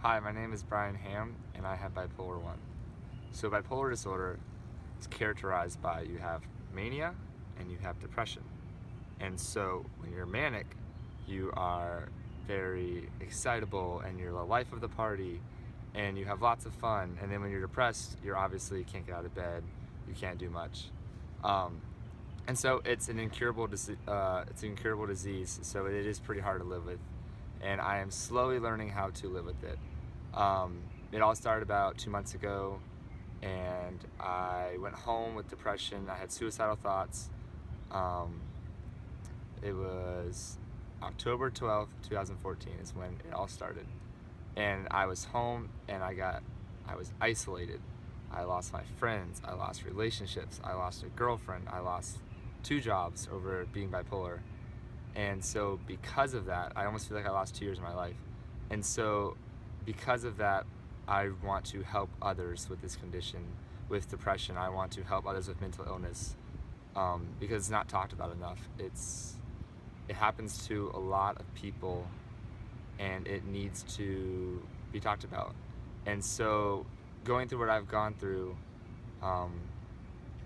Hi, my name is Brian Ham, and I have bipolar 1. So bipolar disorder is characterized by you have mania and you have depression. And so when you're manic, you are very excitable and you're the life of the party and you have lots of fun. And then when you're depressed, you're obviously can't get out of bed, you can't do much. Um, and so it's an incurable disease, so it is pretty hard to live with. And I am slowly learning how to live with it. It all started about 2 months ago, and I went home with depression. I had suicidal thoughts. Um, it was October 12th, 2014 is when it all started. And I was home and I was isolated. I lost my friends, I lost relationships, I lost a girlfriend, I lost 2 jobs over being bipolar. And so because of that, I almost feel like I lost 2 years of my life. And so because of that, I want to help others with this condition, with depression. I want to help others with mental illness, because it's not talked about enough. It happens to a lot of people, and it needs to be talked about. And so going through what I've gone through, I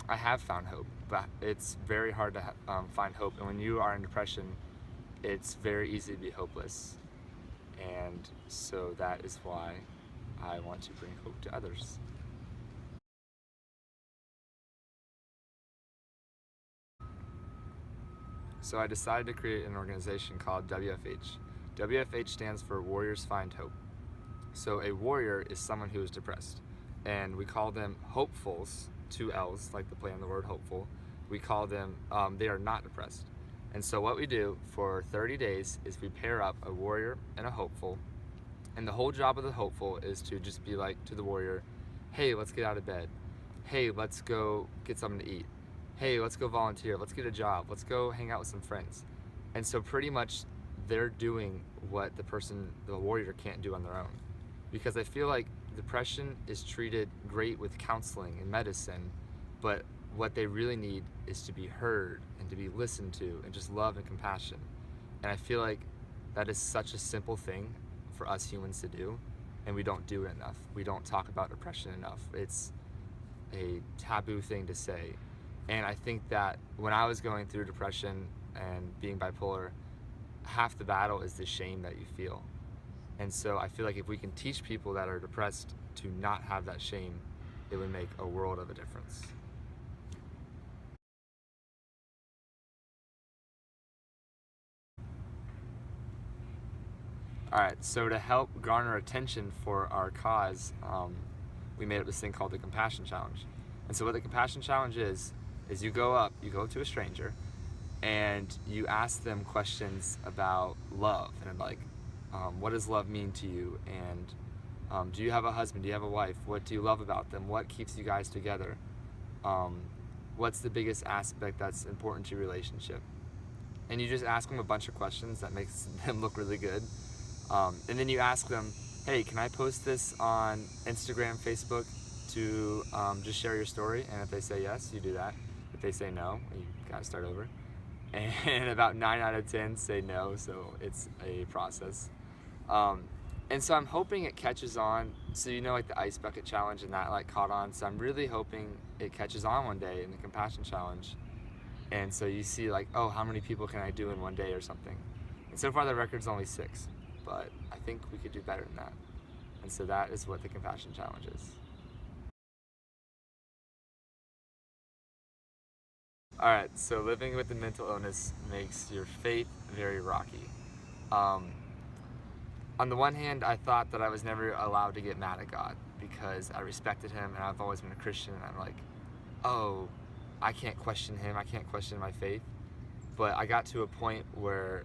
have found hope, but it's very hard to find hope. And when you are in depression, it's very easy to be hopeless. And so that is why I want to bring hope to others. So I decided to create an organization called WFH. WFH stands for Warriors Find Hope. So a warrior is someone who is depressed, and we call them hopefuls, 2 L's, like the play on the word hopeful. We call them, they are not depressed. And so what we do for 30 days is we pair up a warrior and a hopeful, and the whole job of the hopeful is to just be like to the warrior, hey, let's get out of bed. Hey, let's go get something to eat. Hey, let's go volunteer. Let's get a job. Let's go hang out with some friends. And so pretty much they're doing what the warrior can't do on their own. Because I feel like depression is treated great with counseling and medicine, but what they really need is to be heard and to be listened to and just love and compassion. And I feel like that is such a simple thing for us humans to do, and we don't do it enough. We don't talk about depression enough. It's a taboo thing to say. And I think that when I was going through depression and being bipolar, half the battle is the shame that you feel. And so I feel like if we can teach people that are depressed to not have that shame, it would make a world of a difference. Alright, so to help garner attention for our cause, we made up this thing called the Compassion Challenge. And so what the Compassion Challenge is you go to a stranger, and you ask them questions about love, and like, what does love mean to you? And do you have a husband? Do you have a wife? What do you love about them? What keeps you guys together? What's the biggest aspect that's important to your relationship? And you just ask them a bunch of questions that makes them look really good. And then you ask them, hey, can I post this on Instagram, Facebook to just share your story? And if they say yes, you do that. If they say no, you gotta start over. And about 9 out of 10 say no, so it's a process. And so I'm hoping it catches on. So like the ice bucket challenge, and that like caught on. So I'm really hoping it catches on one day in the Compassion Challenge. And so you see like, oh, how many people can I do in one day or something? And so far the record's only 6, but I think we could do better than that. And so that is what the Compassion Challenge is. Alright, so living with a mental illness makes your faith very rocky. On the one hand, I thought that I was never allowed to get mad at God because I respected him and I've always been a Christian, and I'm like, oh, I can't question him, I can't question my faith. But I got to a point where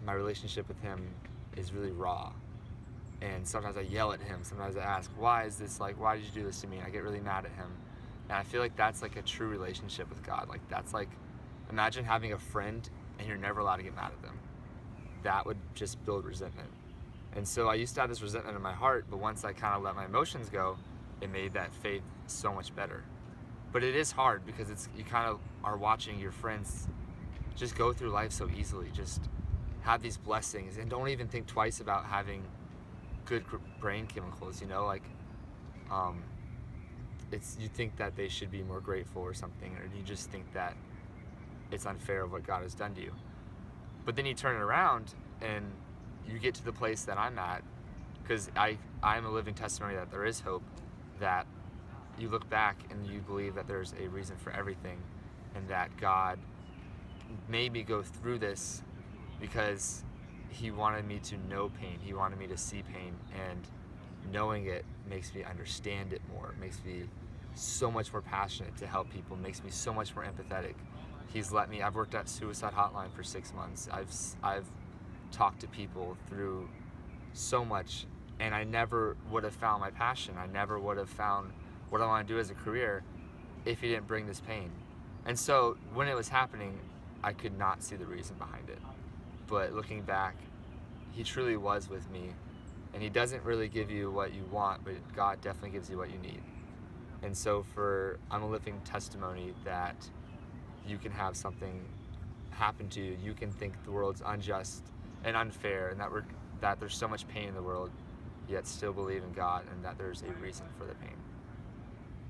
my relationship with him is really raw. And sometimes I yell at him, sometimes I ask, why is this, like, why did you do this to me? And I get really mad at him. And I feel like that's like a true relationship with God. Like, that's like, imagine having a friend and you're never allowed to get mad at them. That would just build resentment. And so I used to have this resentment in my heart, but once I kind of let my emotions go, it made that faith so much better. But it is hard because you kind of are watching your friends just go through life so easily, just have these blessings and don't even think twice about having good brain chemicals, you know, like um, it's, you think that they should be more grateful or something, or you just think that it's unfair of what God has done to you. But then you turn it around and you get to the place that I'm at, because I'm a living testimony that there is hope, that you look back and you believe that there's a reason for everything, and that God made me go through this because he wanted me to know pain. He wanted me to see pain, and knowing it makes me understand it more. It makes me so much more passionate to help people. It makes me so much more empathetic. He's let me, I've worked at Suicide Hotline for 6 months. I've talked to people through so much, and I never would have found my passion. I never would have found what I want to do as a career if he didn't bring this pain. And so when it was happening, I could not see the reason behind it. But looking back, he truly was with me, and he doesn't really give you what you want, but God definitely gives you what you need. And so I'm a living testimony that you can have something happen to you. You can think the world's unjust and unfair, and that there's so much pain in the world, yet still believe in God, and that there's a reason for the pain.